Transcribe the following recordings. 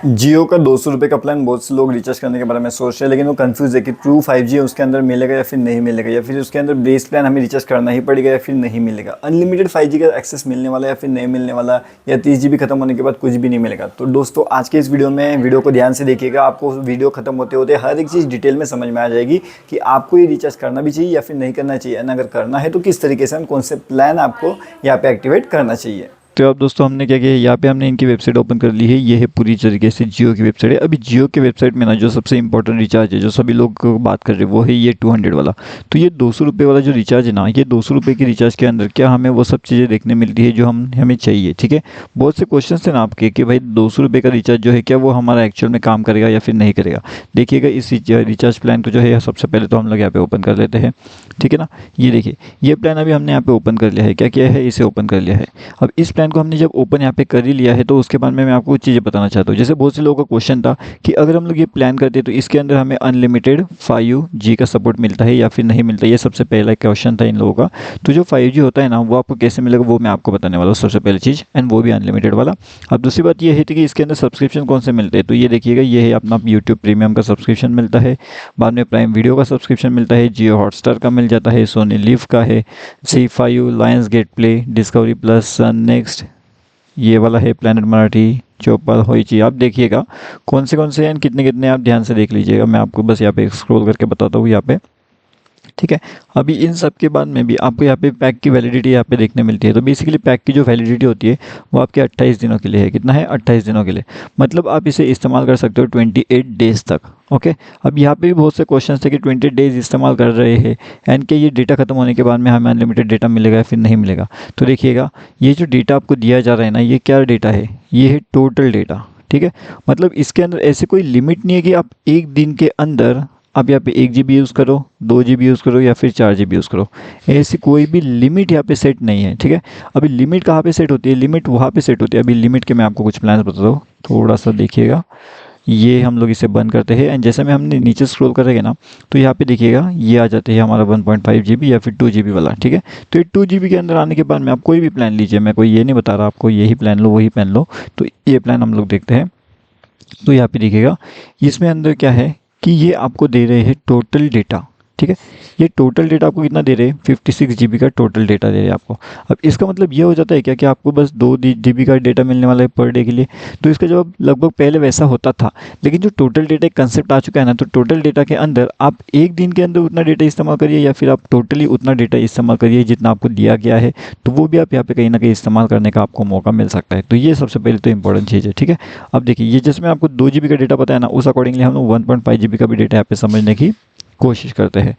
जियो का 200 रुपये का प्लान बहुत से लोग रिचार्ज करने के बारे में सोच रहे हैं, लेकिन वो कंफ्यूज है कि ट्रू 5G है उसके अंदर मिलेगा या फिर नहीं मिलेगा, या फिर उसके अंदर बेस प्लान हमें रिचार्ज करना ही पड़ेगा या फिर नहीं मिलेगा, अनलिमिटेड 5G का एक्सेस मिलने वाला या फिर नहीं मिलने वाला, या 30 GB खत्म होने के बाद कुछ भी नहीं मिलेगा। तो दोस्तों आज के इस वीडियो में वीडियो को ध्यान से देखिएगा, आपको वीडियो खत्म होते होते हर एक चीज़ डिटेल में समझ में आ जाएगी कि आपको ये रिचार्ज करना भी चाहिए या फिर नहीं करना चाहिए, एंड अगर करना है तो किस तरीके से कौन से प्लान आपको यहाँ पे एक्टिवेट करना चाहिए। तो अब दोस्तों हमने क्या किया, यहाँ पे हमने इनकी वेबसाइट ओपन कर ली है। ये है पूरी तरीके से जियो की वेबसाइट है। अभी जियो की वेबसाइट में ना जो सबसे इंपॉर्टेंट रिचार्ज है, जो सभी लोग बात कर रहे हैं, वो है ये 200 वाला। तो ये 200 रुपये वाला जो रिचार्ज है ना, ये 200 रुपये की रिचार्ज के अंदर क्या हमें वो सब चीज़ें देखने मिलती है जो हमें चाहिए। ठीक है, बहुत से क्वेश्चन थे ना आपके कि भाई 200 रुपये का रिचार्ज जो है क्या वो हमारा एक्चुअल में काम करेगा या फिर नहीं करेगा। देखिएगा इस रिचार्ज प्लान को जो है सबसे पहले तो हम लोग यहाँ पे ओपन कर लेते हैं। ठीक है ना, ये देखिए ये प्लान अभी हमने यहाँ पे ओपन कर लिया है। क्या किया है, इसे ओपन कर लिया है। अब इस प्लान को हमने जब ओपन यहाँ पे कर ही लिया है तो उसके बाद में मैं आपको कुछ चीज़ें बताना चाहता हूँ। जैसे बहुत से लोगों का क्वेश्चन था कि अगर हम लोग ये प्लान करते हैं तो इसके अंदर हमें अनलिमिटेड 5G का सपोर्ट मिलता है या फिर नहीं मिलता। ये सबसे पहला क्वेश्चन था इन लोगों का। तो जो 5G होता है ना वो आपको कैसे मिलेगा वो मैं आपको बताने वाला हूँ सबसे पहली चीज़, एंड वो भी अनलिमिटेड वाला। अब दूसरी बात ये है कि इसके अंदर सब्सक्रिप्शन कौन से मिलते हैं। तो ये देखिएगा, ये है अपना यूट्यूब प्रीमियम का सब्सक्रिप्शन मिलता है, बाद में प्राइम वीडियो का सब्सक्रिप्शन मिलता है, जियो हॉटस्टार का मिल जाता है, सोनी लिव का है, ZEE5, Lionsgate Play, Discovery Plus, next ये वाला है प्लैनेट मराठी, चौपाल, होइची। आप देखिएगा कौन से हैं, कितने कितने आप ध्यान से देख लीजिएगा। मैं आपको बस यहाँ पे स्क्रॉल करके बताता हूँ यहाँ पे। ठीक है, अभी इन सब के बाद में भी आपको यहाँ पे पैक की वैलिडिटी यहाँ पे देखने मिलती है। तो बेसिकली पैक की जो वैलिडिटी होती है वो आपके 28 दिनों के लिए है। कितना है, 28 दिनों के लिए। मतलब आप इसे इस्तेमाल कर सकते हो 28 डेज़ तक। ओके, अब यहाँ पे भी बहुत से क्वेश्चन थे कि 28 डेज़ इस्तेमाल कर रहे हैं एंड क्या ये डेटा खत्म होने के बाद में हमें अनलिमिटेड डेटा मिलेगा या फिर नहीं मिलेगा। तो देखिएगा ये जो डेटा आपको दिया जा रहा है ना, ये क्या डेटा है, ये है टोटल डेटा। ठीक है, मतलब इसके अंदर ऐसे कोई लिमिट नहीं है कि आप एक दिन के अंदर आप यहाँ पे 1 GB यूज़ करो, 2 GB यूज़ करो या फिर 4 GB यूज़ करो। ऐसी कोई भी लिमिट यहाँ पे सेट नहीं है। ठीक है, अभी लिमिट कहाँ पे सेट होती है, लिमिट वहाँ पे सेट होती है। अभी लिमिट के मैं आपको कुछ प्लान बताता हूँ, थोड़ा सा देखिएगा। ये हम लोग इसे बंद करते हैं एंड जैसे में हमने नीचे स्क्रॉल करेंगे ना तो यहाँ पे देखिएगा ये आ जाते हैं हमारा 1.5 GB या फिर 2 GB वाला। ठीक है, तो ये 2 GB के अंदर आने के बाद में आप कोई भी प्लान लीजिए, मैं कोई ये नहीं बता रहा आपको यही प्लान लो वही प्लान लो। तो ये प्लान हम लोग देखते हैं। तो यहाँ पे देखिएगा इसमें अंदर क्या है कि ये आपको दे रहे हैं टोटल डेटा। ठीक है, ये टोटल डेटा आपको कितना दे रहे हैं, 56 GB का टोटल डेटा दे रहे हैं आपको। अब इसका मतलब ये हो जाता है क्या कि आपको बस 2 GB का डेटा मिलने वाला है पर डे के लिए। तो इसका जवाब लगभग पहले वैसा होता था, लेकिन जो टोटल डेटा कंसेप्ट आ चुका है ना, तो टोटल डेटा के अंदर आप एक दिन के अंदर उतना डेटा इस्तेमाल करिए या फिर आप टोटली उतना डेटा इस्तेमाल करिए जितना आपको दिया गया है, तो वो भी आप यहाँ पे कहीं ना कहीं इस्तेमाल करने का आपको मौका मिल सकता है। तो ये सबसे पहले तो इंपॉर्टेंट चीज़ है। ठीक है, अब देखिए ये जिसमें आपको 2 GB का डेटा पता है ना, उस अकॉर्डिंगली हम लोग 1.5 GB का भी डेटा यहाँ पे समझने की कोशिश करते हैं।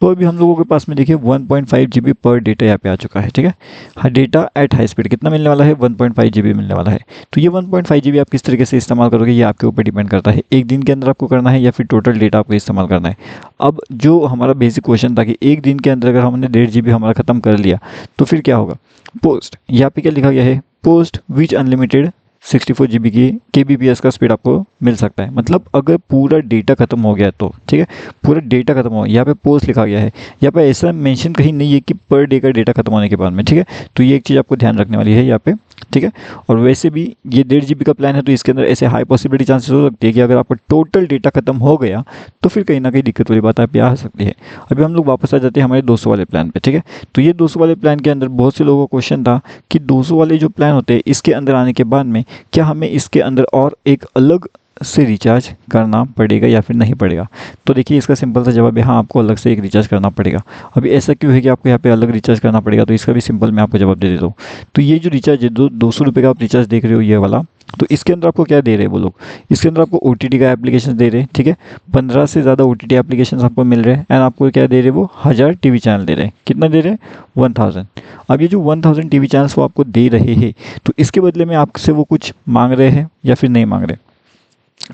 तो अभी हम लोगों के पास में देखिए 1.5 GB पर डेटा यहाँ पे आ चुका है। ठीक है, हाँ डेटा एट हाई स्पीड कितना मिलने वाला है, 1.5 GB मिलने वाला है। तो ये 1.5 GB आप किस तरीके से इस्तेमाल करोगे ये आपके ऊपर डिपेंड करता है, एक दिन के अंदर आपको करना है या फिर टोटल डेटा आपको इस्तेमाल करना है। अब जो हमारा बेसिक क्वेश्चन था कि एक दिन के अंदर अगर हमने 1.5 GB हमारा ख़त्म कर लिया तो फिर क्या होगा। पोस्ट यहाँ पे क्या लिखा गया है, पोस्ट विच अनलिमिटेड 64 GB की kbps का स्पीड आपको मिल सकता है। मतलब अगर पूरा डेटा खत्म हो गया तो, ठीक है, पूरा डेटा खत्म हो गया, यहाँ पे पोस्ट लिखा गया है, यहाँ पे ऐसा मेंशन कहीं नहीं है कि पर डे का डेटा खत्म होने के बाद में। ठीक है, तो ये एक चीज़ आपको ध्यान रखने वाली है यहाँ पे। ठीक है, और वैसे भी ये 1.5 GB का प्लान है तो इसके अंदर ऐसे हाई पॉसिबिलिटी चांसेस हो सकती है कि अगर आपका टोटल डेटा खत्म हो गया तो फिर कहीं ना कहीं दिक्कत वाली बात आप आ सकती है। अभी हम लोग वापस आ जाते हैं हमारे 200 वाले प्लान पे। ठीक है, तो ये 200 वाले प्लान के अंदर बहुत से लोगों का क्वेश्चन था कि 200 वाले जो प्लान होते हैं इसके अंदर आने के बाद में क्या हमें इसके अंदर और एक अलग से रिचार्ज करना पड़ेगा या फिर नहीं पड़ेगा। तो देखिए इसका सिंपल सा जवाब है हाँ, आपको अलग से एक रिचार्ज करना पड़ेगा। अभी ऐसा क्यों है कि आपको यहाँ पे अलग रिचार्ज करना पड़ेगा, तो इसका भी सिंपल मैं आपको जवाब दे देता हूँ। तो ये जो रिचार्ज है 200 रुपये का आप रिचार्ज देख रहे हो ये वाला, तो इसके अंदर आपको क्या दे रहे हैं वो लोग, इसके अंदर आपको OTT का एप्लीकेशन दे रहे हैं। ठीक है, 15 से ज़्यादा OTT एप्लीकेशन आपको मिल रहे हैं एंड आपको क्या दे रहे हैं, वो 1000 TV चैनल दे रहे हैं। कितना दे रहे हैं, 1000। अब ये जो 1000 TV चैनल्स वो आपको दे रहे हैं तो इसके बदले में आपसे वो कुछ मांग रहे हैं या फिर नहीं मांग रहे।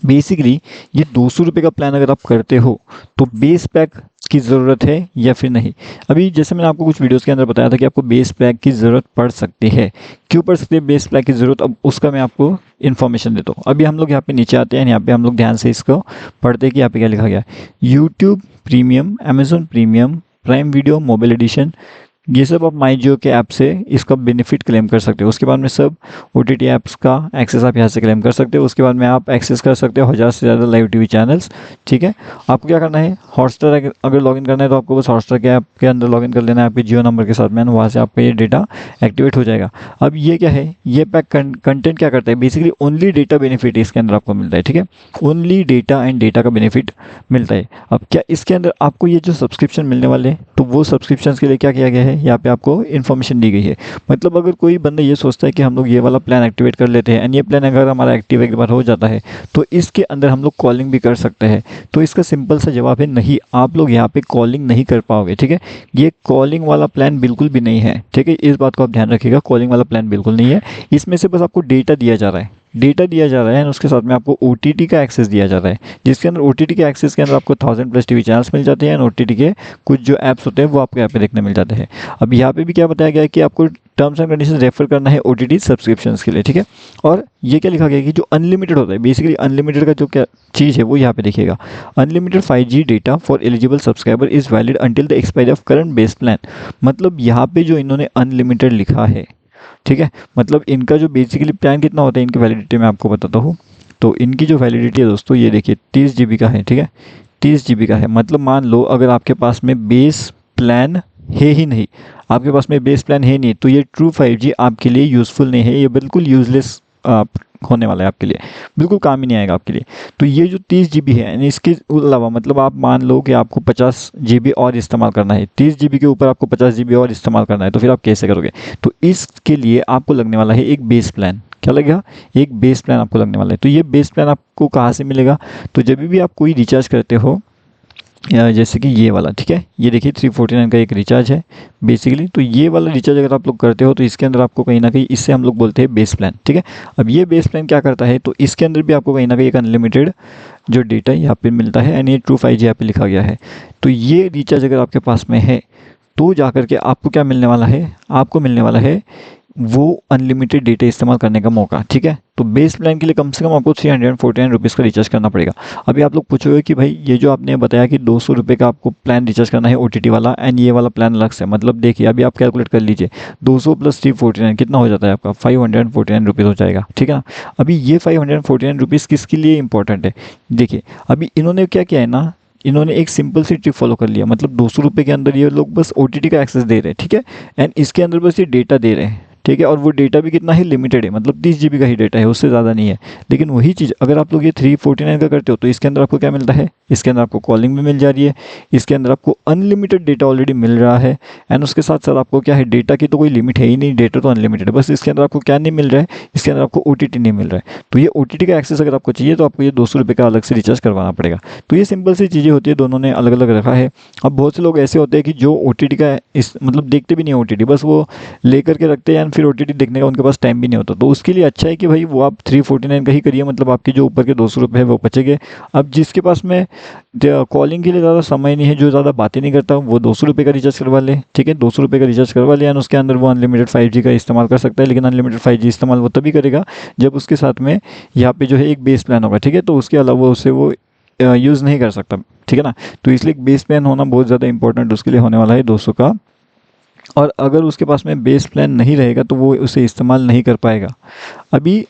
बेसिकली ये 200 रुपये का प्लान अगर आप करते हो तो बेस पैक की ज़रूरत है या फिर नहीं। अभी जैसे मैंने आपको कुछ वीडियोस के अंदर बताया था कि आपको बेस पैक की ज़रूरत पड़ सकती है। क्यों पड़ सकती है बेस पैक की ज़रूरत, अब उसका मैं आपको इन्फॉर्मेशन देता हूँ। अभी हम लोग यहाँ पे नीचे आते हैं, यहाँ पे हम लोग ध्यान से इसको पढ़ते हैं कि यहाँ पे क्या लिखा गया है। YouTube Premium, Amazon Premium, Prime Video, mobile edition, ये सब आप माई जियो के ऐप से इसका बेनिफिट क्लेम कर सकते हो। उसके बाद में सब OTT ऐप्स का एक्सेस आप यहाँ से क्लेम कर सकते हो। उसके बाद में आप एक्सेस कर सकते हो 1000 से ज़्यादा लाइव टीवी चैनल्स। ठीक है, आपको क्या करना है, हॉटस्टार अगर लॉगिन करना है तो आपको बस हॉटस्टार के ऐप के अंदर लॉगिन कर लेना है आपके जियो नंबर के साथ में, वहाँ से आपका ये डेटा एक्टिवेट हो जाएगा। अब ये क्या है, ये पैक कंटेंट क्या करता है, बेसिकली ओनली डेटा बेनिफिट इसके अंदर आपको मिलता है। ठीक है, ओनली डेटा एंड डेटा का बेनिफिट मिलता है। अब क्या इसके अंदर आपको ये जो सब्सक्रिप्शन मिलने वाले हैं, तो वो सब्सक्रिप्शन के लिए क्या किया गया है, यहाँ पे आपको इन्फॉर्मेशन दी गई है। मतलब अगर कोई बंदा ये सोचता है कि हम लोग ये वाला प्लान एक्टिवेट कर लेते हैं एंड ये प्लान अगर हमारा एक्टिव एक बार हो जाता है तो इसके अंदर हम लोग कॉलिंग भी कर सकते हैं, तो इसका सिंपल सा जवाब है नहीं, आप लोग यहाँ पे कॉलिंग नहीं कर पाओगे। ठीक है, ये कॉलिंग वाला प्लान बिल्कुल भी नहीं है। ठीक है, इस बात को आप ध्यान रखिएगा, कॉलिंग वाला प्लान बिल्कुल नहीं है। इसमें से बस आपको डेटा दिया जा रहा है, डेटा दिया जा रहा है, उसके साथ में आपको OTT का एक्सेस दिया जा रहा है, जिसके अंदर OTT के एक्सेस के अंदर आपको 1000+ टीवी चैनल्स मिल जाते हैं। OTT के कुछ जो ऐप्स होते हैं वो आपको यहाँ पे देखने मिल जाते हैं। अब यहाँ पे भी क्या बताया गया है कि आपको टर्म्स एंड कंडीशन रेफर करना है OTT सब्सक्रिप्शंस के लिए। ठीक है, और ये क्या लिखा गया है कि जो अनलिमिटेड होता है, बेसिकली अनलिमिटेड का जो क्या चीज़ है वो यहाँ पे देखिएगा, unlimited 5G data for eligible subscriber is valid until the expiry of current base plan. मतलब यहाँ पे जो इन्होंने अनलिमिटेड लिखा है, ठीक है, मतलब इनका जो बेसिकली प्लान कितना होता है, इनकी वैलिडिटी मैं आपको बताता हूँ। तो इनकी जो वैलिडिटी है दोस्तों, ये देखिए 30 GB का है। ठीक है, 30 GB का है। मतलब मान लो अगर आपके पास में बेस प्लान है ही नहीं, आपके पास में बेस प्लान है नहीं, तो ये ट्रू 5G आपके लिए यूज़फुल नहीं है, ये बिल्कुल यूज़लेस होने वाला है आपके लिए, बिल्कुल काम ही नहीं आएगा आपके लिए। तो ये जो 30 GB है, यानी इसके अलावा मतलब आप मान लो कि आपको 50 GB और इस्तेमाल करना है, 30 GB के ऊपर आपको 50 GB और इस्तेमाल करना है, तो फिर आप कैसे करोगे? तो इसके लिए आपको लगने वाला है एक बेस प्लान। क्या लगेगा? एक बेस प्लान आपको लगने वाला है। तो ये बेस प्लान आपको कहाँ से मिलेगा? तो जब भी आप कोई रिचार्ज करते हो, या जैसे कि ये वाला, ठीक है, ये देखिए 349 का एक रिचार्ज है बेसिकली। तो ये वाला रिचार्ज अगर आप लोग करते हो तो इसके अंदर आपको कहीं ना कहीं, इससे हम लोग बोलते हैं बेस प्लान। ठीक है, अब ये बेस प्लान क्या करता है, तो इसके अंदर भी आपको कहीं ना कहीं एक अनलिमिटेड जो डेटा यहाँ पे मिलता है, एंड ये ट्रू 5G यहाँ पे लिखा गया है। तो ये रिचार्ज अगर आपके पास में है तो जा करके आपको क्या मिलने वाला है, आपको मिलने वाला है वो अनलिमिटेड डेटा इस्तेमाल करने का मौका। ठीक है, तो बेस प्लान के लिए कम से कम आपको 349 रुपीज़ का रिचार्ज करना पड़ेगा। अभी आप लोग पूछोगे कि भाई ये जो आपने बताया कि 200 रुपये का आपको प्लान रिचार्ज करना है OTT वाला, एंड ये वाला प्लान अलग से, मतलब देखिए अभी आप कैलकुलेट कर लीजिए, 200 + 349 कितना हो जाता है आपका, 549 रुपीज़ हो जाएगा। ठीक है ना, अभी ये 549 रुपीज़ किसके लिए इंपॉर्टेंट है? देखिए अभी इन्होंने क्या किया है ना, इन्होंने एक सिंपल सी ट्रिक फॉलो कर लिया, मतलब 200 रुपये के अंदर ये लोग बस OTT का एक्सेस दे रहे हैं। ठीक है, एंड इसके अंदर बस ये डेटा दे रहे हैं। ठीक है, और वो डेटा भी कितना है, लिमिटेड है, मतलब 30 GB का ही डेटा है, उससे ज़्यादा नहीं है। लेकिन वही चीज़ अगर आप लोग ये 349 का करते हो तो इसके अंदर आपको क्या मिलता है, इसके अंदर आपको कॉलिंग भी मिल जा रही है, इसके अंदर आपको अनलिमिटेड डेटा ऑलरेडी मिल रहा है, एंड उसके साथ साथ आपको क्या है, डेटा की तो कोई लिमिट है ही नहीं, डेटा तो अनलिमिटेड है। बस इसके अंदर आपको क्या नहीं मिल रहा है, इसके अंदर आपको OTT नहीं मिल रहा है। तो ये OTT का एक्सेस अगर आपको चाहिए तो आपको ये 200 रुपये का अलग से रिचार्ज करवाना पड़ेगा। तो ये सिंपल सी चीज़ें होती है, दोनों ने अलग अलग रखा है। अब बहुत से लोग ऐसे होते हैं कि जो OTT का इस मतलब देखते भी नहीं OTT, बस वो लेकर के रखते हैं, एंड फिर OTT देखने का उनके पास टाइम भी नहीं होता। तो उसके लिए अच्छा है कि भाई वो आप 349 का ही करिए, मतलब आपके जो ऊपर के 200 रुपये है वो बचेंगे। अब जिसके पास में कॉलिंग के लिए ज़्यादा समय नहीं है, जो ज़्यादा बातें नहीं करता, वो 200 रुपये का रिचार्ज करवा ले। ठीक है, 200 रुपये का रिचार्ज करवा लिया, एंड उसके अंदर वो अनलिमिटेड 5G का इस्तेमाल कर सकता है। लेकिन अनलिमिटेड 5G इस्तेमाल वो तभी करेगा जब उसके साथ में यहाँ पे जो है एक बेस प्लान होगा। ठीक है, तो उसके अलावा उससे वो यूज़ नहीं कर सकता। ठीक है ना, तो इसलिए एक बेस प्लान होना बहुत ज़्यादा इंपॉर्टेंट उसके लिए होने वाला है 200 का। और अगर उसके पास में बेस प्लान नहीं रहेगा तो वो उसे इस्तेमाल नहीं कर पाएगा। अभी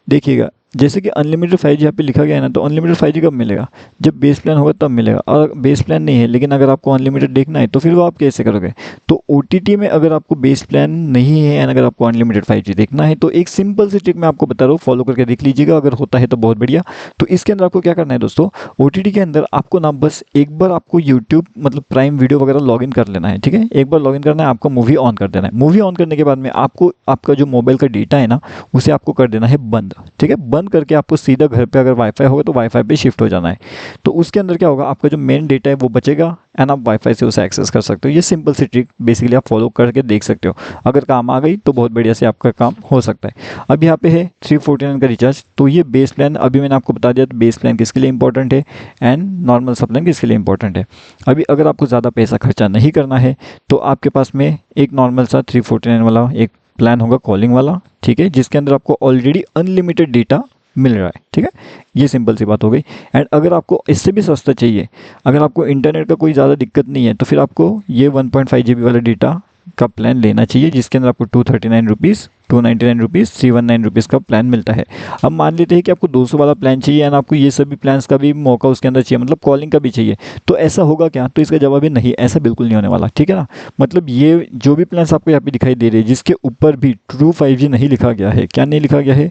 देखिएगा, जैसे कि अनलिमिटेड 5G यहाँ पे लिखा गया है ना, तो अनलिमिटेड 5G कब मिलेगा, जब बेस प्लान होगा तब मिलेगा। और बेस प्लान नहीं है लेकिन अगर आपको अनलिमिटेड देखना है तो फिर वो आप कैसे करोगे? तो OTT में अगर आपको बेस प्लान नहीं है एंड अगर आपको अनलिमिटेड 5G देखना है तो एक सिंपल सी ट्रिक मैं आपको बता रहा हूँ, फॉलो करके देख लीजिएगा, अगर होता है तो बहुत बढ़िया। तो इसके अंदर आपको क्या करना है दोस्तों, OTT के अंदर आपको ना बस एक बार आपको यूट्यूब मतलब प्राइम वीडियो वगैरह लॉगिन कर लेना है। ठीक है, एक बार लॉगिन करना है, आपको मूवी ऑन कर देना है। मूवी ऑन करने के बाद में आपको आपका जो मोबाइल का डेटा है ना उसे आपको कर देना है बंद। ठीक है, बंद करके आपको सीधा घर पे अगर वाईफाई होगा तो वाईफाई पे शिफ्ट हो जाना है। तो उसके अंदर क्या होगा, आपका जो मेन डेटा है वो बचेगा, एंड आप वाईफाई से उसे एक्सेस कर सकते हो। ये सिंपल सी ट्रिक बेसिकली आप फॉलो करके देख सकते हो, अगर काम आ गई तो बहुत बढ़िया से आपका काम हो सकता है। अब यहाँ पे है 349 का रिचार्ज, तो ये बेस प्लान अभी मैंने आपको बता दिया, तो बेस प्लान किसके लिए इंपॉर्टेंट है एंड नॉर्मल सब प्लान किसके लिए इंपॉर्टेंट है। अभी अगर आपको ज़्यादा पैसा खर्चा नहीं करना है तो आपके पास में एक नॉर्मल सा 349 वाला एक प्लान होगा, कॉलिंग वाला। ठीक है, जिसके अंदर आपको ऑलरेडी अनलिमिटेड डेटा मिल रहा है। ठीक है, ये सिंपल सी बात हो गई। एंड अगर आपको इससे भी सस्ता चाहिए, अगर आपको इंटरनेट का कोई ज़्यादा दिक्कत नहीं है, तो फिर आपको ये 1.5 GB वाला डेटा का प्लान लेना चाहिए, जिसके अंदर आपको 239 रुपीज़, 299 रुपीज़, 319 रुपीज़ का प्लान मिलता है। अब मान लेते हैं कि आपको 200 वाला प्लान चाहिए एंड आपको ये सभी प्लान्स का भी मौका उसके अंदर चाहिए, मतलब कॉलिंग का भी चाहिए, तो ऐसा होगा क्या? तो इसका जवाब है नहीं, ऐसा बिल्कुल नहीं होने वाला, ठीक है ना। मतलब ये जो भी प्लान्स आपको यहाँ पे दिखाई दे रहे हैं जिसके ऊपर भी ट्रू 5G नहीं लिखा गया है, क्या नहीं लिखा गया है?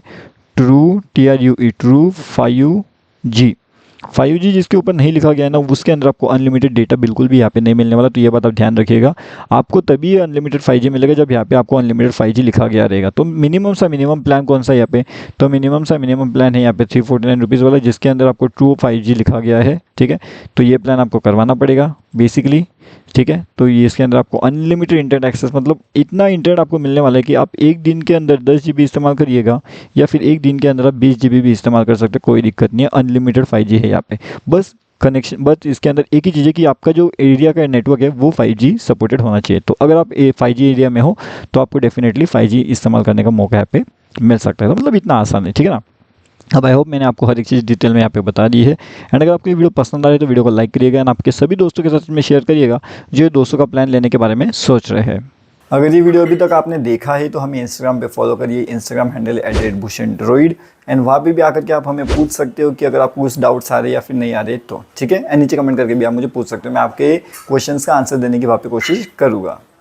ट्रू, TRUE, ट्रू 5G जिसके ऊपर नहीं लिखा गया है ना, उसके अंदर आपको अनलिमिटेड डेटा बिल्कुल भी यहाँ पे नहीं मिलने वाला। तो ये बात आप ध्यान रखिएगा, आपको तभी अनलिमिटेड 5G मिलेगा जब यहाँ पे आपको अनलिमिटेड 5G लिखा गया रहेगा। तो मिनिमम सा मिनिमम प्लान कौन सा है यहाँ पे? तो मिनिमम सा मिनिमम प्लान है यहाँ पे 349 रुपीज़ वाला, जिसके अंदर आपको ट्रू 5G लिखा गया है, ठीक है। तो ये प्लान आपको करवाना पड़ेगा बेसिकली, ठीक है। तो ये इसके अंदर आपको अनलिमिटेड इंटरनेट एक्सेस, मतलब इतना इंटरनेट आपको मिलने वाला है कि आप एक दिन के अंदर 10 GB इस्तेमाल करिएगा या फिर एक दिन के अंदर आप 20 GB भी इस्तेमाल कर सकते हैं, कोई दिक्कत नहीं है। अनलिमिटेड 5G है यहाँ पे, बस कनेक्शन, बस इसके अंदर एक ही चीज़ है कि आपका जो एरिया का नेटवर्क है वो 5G सपोर्टेड होना चाहिए। तो अगर आप 5G एरिया में हो तो आपको डेफिनेटली 5G इस्तेमाल करने का मौका यहाँ पे मिल सकता है। तो मतलब इतना आसान है, ठीक है ना। अब आई होप मैंने आपको हर एक चीज़ डिटेल में यहाँ पे बता दी है। एंड अगर आपको ये वीडियो पसंद आ रही है तो वीडियो को लाइक करिएगा एंड आपके सभी दोस्तों के साथ में शेयर करिएगा जो ये 200 का प्लान लेने के बारे में सोच रहे हैं। अगर ये वीडियो अभी तक आपने देखा है तो हमें इंस्टाग्राम पे फॉलो करिए, इंस्टाग्राम हैंडल @bhushandroid, एंड वहाँ पे भी आकर के आप हमें पूछ सकते हो कि अगर आपको कुछ डाउट्स आ रहे या फिर नहीं आ रहे तो, ठीक है। एंड नीचे कमेंट करके भी आप मुझे पूछ सकते हो, मैं आपके क्वेश्चंस का आंसर देने की वहाँ पे कोशिश करूँगा।